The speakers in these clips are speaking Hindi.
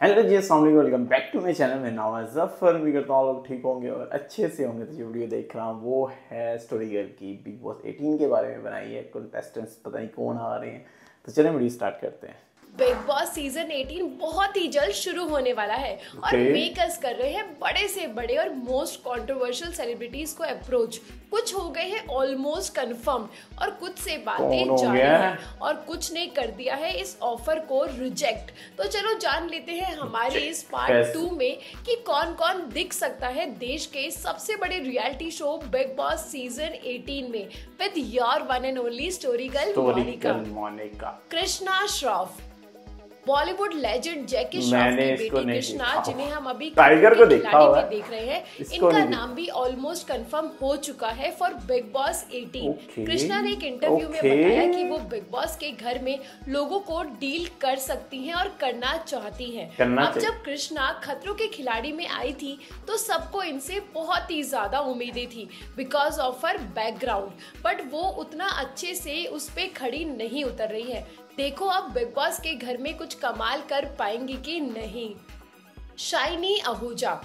हेलो जी, अस्सलाम वालेकुम, welcome back to my channel. मेरा नाम है जफर। उम्मीद करता हूँ आप लोग ठीक होंगे और अच्छे से होंगे। तो जो वीडियो देख रहा हूँ वो है स्टोरी गर्ल की बिग बॉस 18 के बारे में बनाई है। कंटेस्टेंट्स पता नहीं कौन आ रहे हैं, तो चलें वीडियो स्टार्ट करते हैं। बिग बॉस सीजन 18 बहुत ही जल्द शुरू होने वाला है और मेकर्स कर रहे हैं बड़े से बड़े और मोस्ट कंट्रोवर्शियल सेलिब्रिटीज को अप्रोच। कुछ हो गए हैं ऑलमोस्ट कंफर्म और कुछ से बातें जारी हैं और कुछ ने कर दिया है इस ऑफर को रिजेक्ट। तो चलो जान लेते हैं हमारे इस पार्ट 2 में कि कौन कौन दिख सकता है देश के सबसे बड़े reality show Bigg Boss season 18 में with your one and only story girl Monika. Krishna Shroff Bollywood legend Jackie Shroff की बेटी कृष्णा, जिन्हें हम अभी टाइगर को देखा में देख रहे हैं, इनका नाम भी ऑलमोस्ट कंफर्म हो चुका है फॉर बिग बॉस 18। कृष्णा ने एक इंटरव्यू में बताया कि वो बिग बॉस के घर में लोगों को डील कर सकती हैं और करना चाहती हैं। अब जब कृष्णा खतरों के खिलाड़ी में आई थी तो सबको इनसे बहुत ही ज्यादा उम्मीदें थी because of her background, but वो उतना अच्छे से उस पे खड़ी नहीं उतर रही है। देखो अब बिग बॉस के घर में कुछ कमाल कर पाएंगी कि नहीं। शाइनी आहूजा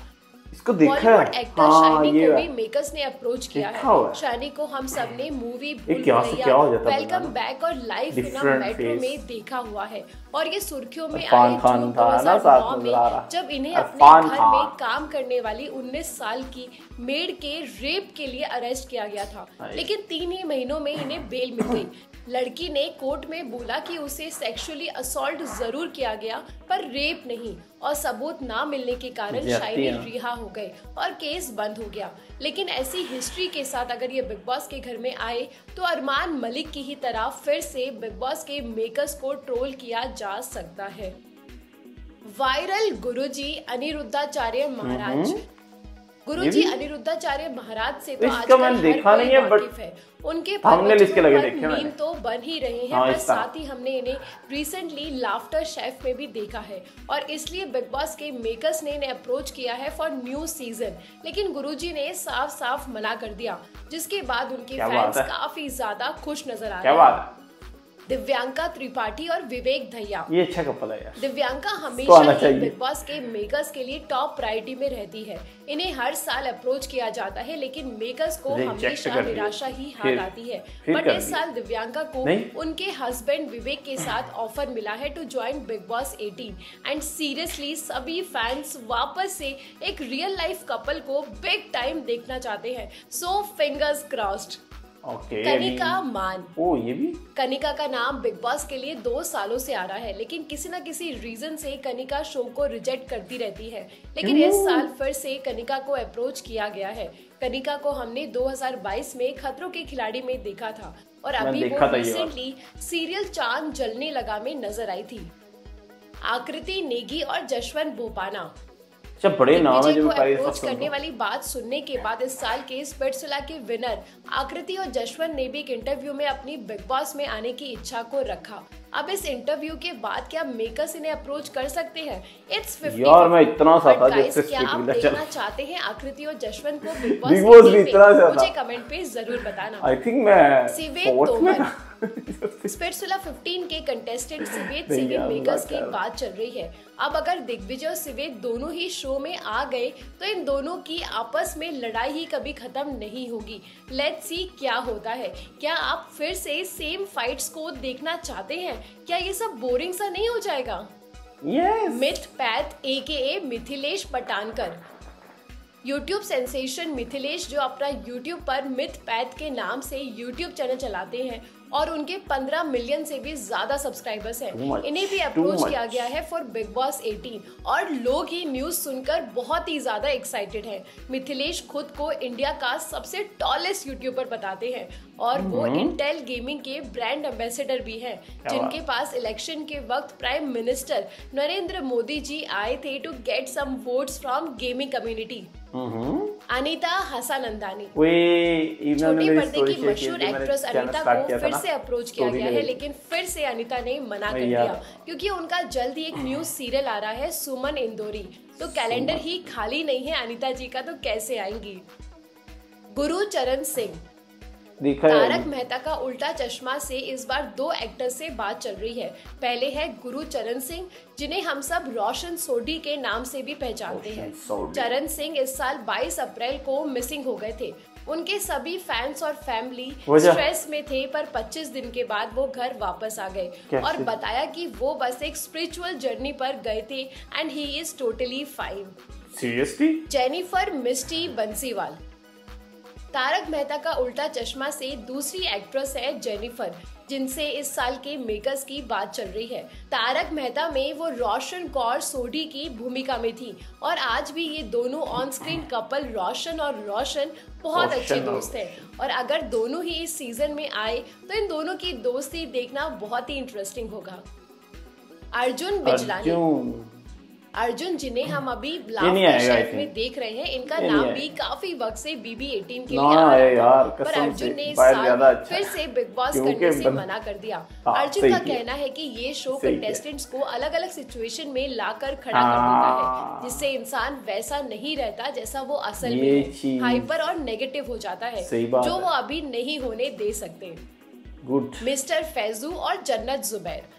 इसको देखा है। एक्टर शाइनी को भी मेकर्स ने अप्रोच किया है। शाइनी को हम सब ने मूवी वेलकम बैक और लाइफ इन अ मेट्रो में देखा हुआ है और ये सुर्खियों में आए जून 2009 में जब इन्हें अपने घर में काम करने वाली 19 साल की मेड के रेप के लिए अरेस्ट किया गया था, लेकिन 3 ही महीनों में इन्हें बेल मिल गई। लड़की ने कोर्ट में बोला कि उसे सेक्सुअली असॉल्ट जरूर किया गया पर रेप नहीं, और सबूत ना मिलने के कारण शाइनी रिहा हो गए और केस बंद हो गया। लेकिन ऐसी हिस्ट्री के साथ अगर ये बिग बॉस के घर में आए तो अरमान मलिक की ही तरह फिर से बिग बॉस के मेकर्स को ट्रोल किया जा सकता है। वायरल गुरुजी अनिरुद्धाचार्य महाराज। गुरुजी अनिरुद्धाचार्य महाराज से तो आजकल हर कोई वाकिफ है। उनके मीम तो बन ही रहे हैं, पर साथ ही हमने इन्हें रिसेंटली लाफ्टर शेफ में भी देखा है और इसलिए बिग बॉस के मेकर्स ने इन्हें अप्रोच किया है फॉर न्यू सीजन, लेकिन गुरुजी ने साफ साफ मना कर दिया, जिसके बाद उनके फैंस काफी ज्यादा खुश नजर आ रहे हैं। दिव्यांका त्रिपाठी और विवेक धैया, ये अच्छा कपल है यार। दिव्यांका हमेशा बिग बॉस के मेकर्स के लिए टॉप प्रायोरिटी में रहती है। इन्हें हर साल अप्रोच किया जाता है लेकिन मेकर्स को हमेशा निराशा ही हाथ आती है। बट इस साल दिव्यांका को उनके हस्बैंड विवेक के साथ ऑफर मिला है to join Bigg Boss 18 and seriously सभी फैंस वापस से एक रियल लाइफ कपल को बिग टाइम देखना चाहते हैं। So fingers crossed. कनिका मान, ये भी कनिका का नाम बिग बॉस के लिए 2 सालों से आ रहा है, लेकिन किसी न किसी रीजन से कनिका शो को रिजेक्ट करती रहती है। लेकिन इस साल फिर से कनिका को अप्रोच किया गया है। कनिका को हमने 2022 में खतरों के खिलाड़ी में देखा था और अभी वो रिसेंटली सीरियल चांद जलने लगा में नजर आई थी। आकृति नेगी और जशवंत बोपाना, जब बड़े नाम है जो अप्रोच करने वाली बात सुनने के बाद इस साल के स्पिट्सविला के विनर आकृति और जशवंत ने भी एक इंटरव्यू में अपनी बिग बॉस में आने की इच्छा को रखा। अब इस इंटरव्यू के बाद क्या मेकर्स इन्हें अप्रोच कर सकते हैं? इट्स 50 यार मैं इतना सा था जैसे क्या आप देखना चाहते हैं आकृति और जशवंत को बिग बॉस में? मुझे कमेंट पे जरूर बताना। आई थिंक मैं सिवेद तोमर स्पिट्सविला 15 के कंटेस्टेंट सिवेद मेकर्स की बात चल रही है। अब अगर दिग्विजय और सिवेद दोनों ही शो में आ गए तो इन दोनों की आपस में लड़ाई ही कभी खत्म नहीं होगी। लेट्स सी क्या होता है। क्या आप फिर से सेम फाइट्स को देखना चाहते हैं? क्या ये सब बोरिंग सा नहीं हो जाएगा? Mythpat AKA Mithilesh Patankar. YouTube sensation Mithilesh जो अपना यूट्यूब पर मिथ पैथ के नाम से यूट्यूब चैनल चलाते हैं और उनके 15 मिलियन से भी ज्यादा सब्सक्राइबर्स हैं, इन्हें भी अप्रोच किया गया है फॉर बिग बॉस 18 और लोग ही न्यूज सुनकर बहुत ही ज्यादा एक्साइटेड हैं। मिथिलेश खुद को इंडिया का सबसे टॉलेस्ट यूट्यूबर बताते हैं और वो इंटेल गेमिंग के ब्रांड एम्बेसडर भी हैं, जिनके पास इलेक्शन के वक्त प्राइम मिनिस्टर नरेंद्र मोदी जी आए थे to get some votes from gaming community. Anita Hassanandani, छोटे पर्दे की मशहूर एक्ट्रेस अनीता को फिर से अप्रोच किया गया है, लेकिन फिर से अनीता ने मना कर दिया क्योंकि उनका जल्द ही एक न्यूज सीरियल आ रहा है सुमन इंदौरी, तो कैलेंडर ही खाली नहीं है अनीता जी का, तो कैसे आएंगी? गुरु चरण सिंह, देखा है। तारक मेहता का उल्टा चश्मा से इस बार 2 एक्टर्स से बात चल रही है। पहले है गुरचरण सिंह, जिन्हें हम सब रोशन सोढी के नाम से भी पहचानते हैं। चरण सिंह इस साल 22 अप्रैल को मिसिंग हो गए थे। उनके सभी फैंस और फैमिली स्ट्रेस में थे, पर 25 दिन के बाद वो घर वापस आ गए और बताया कि वो बस एक स्पिरिचुअल जर्नी पर गए थे and he is totally fine. Seriously? Jennifer Mistry Bansiwal. Tarak Mehta ka Ooltah चश्मा से दूसरी एक्ट्रेस है जेनिफर, जिनसे इस साल के मेकर्स की बात चल रही है। तारक मेहता में वो रोशन कौर सोढी की भूमिका में थी और आज भी ये दोनों ऑन स्क्रीन कपल रोशन और रोशन बहुत अच्छे दोस्त हैं और अगर दोनों ही इस सीजन में आए तो इन दोनों की दोस्ती देखना बहुत ही इंटरेस्टिंग होगा। अर्जुन बिजलानी। अर्जुन, जिन्हें हम अभी लाफ्टर शेफ में देख रहे हैं, इनका नाम भी काफी वक्त से BB18 के लिए आ रहा था, पर अर्जुन ने इस साल फिर से बिग बॉस करने से मना कर दिया। अर्जुन का कहना है कि ये शो कंटेस्टेंट्स को अलग अलग सिचुएशन में लाकर खड़ा कर देता है, जिससे इंसान वैसा नहीं रहता जैसा वो असल में है, हाइपर और नेगेटिव हो जाता है, जो वो अभी नहीं होने दे सकते। मिस्टर फैजू और जन्नत Zubair.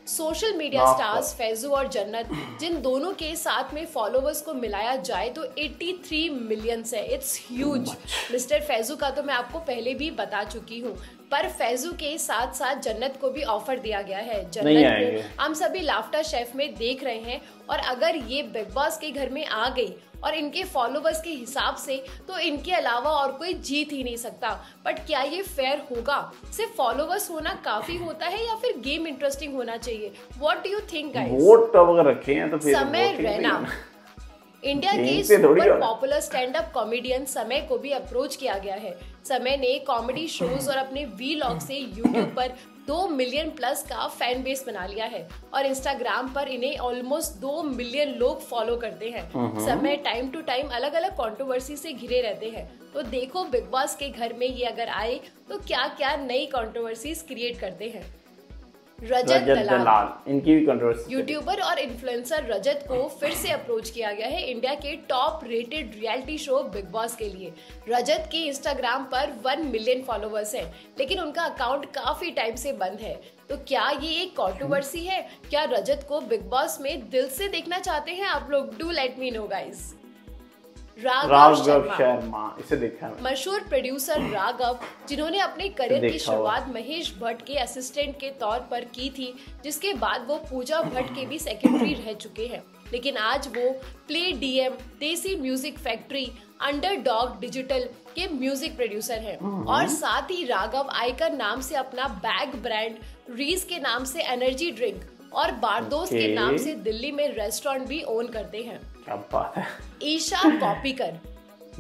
Social media stars Faizu और जन्नत, जिन दोनों के साथ में फॉलोवर्स को मिलाया जाए तो 83 मिलियंस है। It's huge. मिस्टर फैजू का तो मैं आपको पहले भी बता चुकी हूँ, पर फैजू के साथ साथ जन्नत को भी ऑफर दिया गया है। जन्नत को हम सभी लाफ्टर शेफ में देख रहे हैं और अगर ये बिग बॉस के घर में आ गई और इनके फॉलोवर्स के हिसाब से तो इनके अलावा और कोई जीत ही नहीं सकता। बट क्या ये फेयर होगा? सिर्फ फॉलोवर्स होना काफी होता है या फिर गेम इंटरेस्टिंग होना चाहिए? What do you think guys? Vote अगर रखे हैं तो फिर समय रैना। इंडिया के super popular stand up comedian समय को भी अप्रोच किया गया है। समय ने कॉमेडी शोज और अपने वीलॉग से यूट्यूब पर 2 मिलियन प्लस का फैन बेस बना लिया है और इंस्टाग्राम पर इन्हें ऑलमोस्ट 2 मिलियन लोग फॉलो करते हैं। समय टाइम टू टाइम अलग अलग कंट्रोवर्सी से घिरे रहते हैं, तो देखो बिग बॉस के घर में ये अगर आए तो क्या क्या नई कंट्रोवर्सीज क्रिएट करते हैं। रजत दलाल, इनकी भी कंट्रोवर्सी। यूट्यूबर और इन्फ्लुएंसर रजत को फिर से अप्रोच किया गया है इंडिया के top rated reality show Bigg boss के लिए। रजत के इंस्टाग्राम पर 1 मिलियन फॉलोवर्स हैं, लेकिन उनका अकाउंट काफी टाइम से बंद है। तो क्या ये एक कंट्रोवर्सी है? क्या रजत को बिग बॉस में दिल से देखना चाहते हैं आप लोग? Do let me know guys. Raghav Sharma, इसे देखा है। मशहूर प्रोड्यूसर राघव, जिन्होंने अपने करियर की शुरुआत महेश भट्ट के असिस्टेंट के तौर पर की थी, जिसके बाद वो पूजा भट्ट के भी सेक्रेटरी रह चुके हैं, लेकिन आज वो प्ले डीएम, देसी म्यूजिक फैक्ट्री, अंडरडॉग डिजिटल के म्यूजिक प्रोड्यूसर हैं और साथ ही राघव आइकन नाम से अपना बैग ब्रांड, रीज के नाम से एनर्जी ड्रिंक और बारदोस के नाम से दिल्ली में रेस्टोरेंट भी ओन करते हैं। क्या बात है। ईशा कॉपीकर,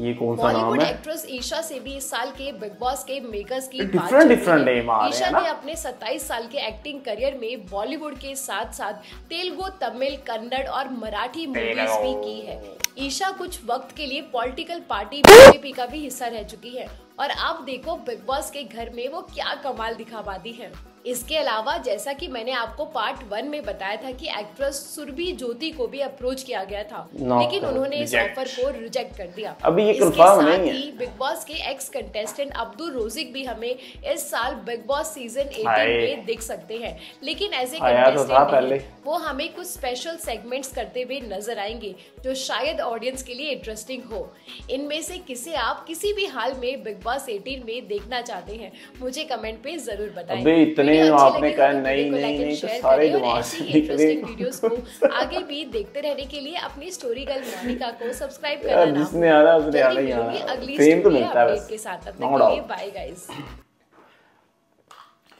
ये कौन सा नाम है? बॉलीवुड एक्ट्रेस ईशा से भी इस साल के बिग बॉस के मेकर्स की बात डिफरेंट नेम आ रहे हैं। ईशा ने अपने 27 साल के एक्टिंग करियर में बॉलीवुड के साथ साथ तेलुगु, तमिल, कन्नड़ और मराठी मूवीज भी की है। ईशा कुछ वक्त के लिए पॉलिटिकल पार्टी बीजेपी का भी हिस्सा रह चुकी है और अब देखो बिग बॉस के घर में वो क्या कमाल दिखा पाती है। इसके अलावा जैसा कि मैंने आपको पार्ट 1 में बताया था कि एक्ट्रेस सुरभि ज्योति को भी अप्रोच किया गया था, लेकिन उन्होंने इस ऑफर को रिजेक्ट कर दिया। अभी ये कंफर्म नहीं है। बिग बॉस के एक्स कंटेस्टेंट अब्दुल रोजिक भी हमें इस साल बिग बॉस सीजन 18 में दिख सकते हैं, लेकिन एज ए कंटेस्टेंट वो हमें कुछ स्पेशल सेगमेंट्स करते हुए नजर आएंगे जो शायद ऑडियंस के लिए इंटरेस्टिंग हो। इनमें से किसे आप किसी भी हाल में बिग बॉस 18 में देखना चाहते हैं, मुझे कमेंट पे जरूर बताएं। आपने कहा नहीं तो सारे दिमाग से निकले। वीडियोस को आगे भी देखते रहने के लिए अपनी स्टोरी गर्ल मोनिका को सब्सक्राइब करना ना जिसने आना उसने आना ही आना। अगली फेम तो मिलता है के साथ, तब तक के लिए बाय गाइस।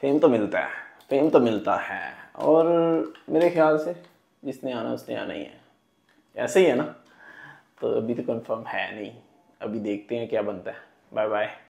फेम तो मिलता है और मेरे ख्याल से जिसने आना उसने आना ही है, ऐसे ही है ना। तो अभी तो कंफर्म है नहीं, अभी देखते हैं क्या बनता है। Bye bye.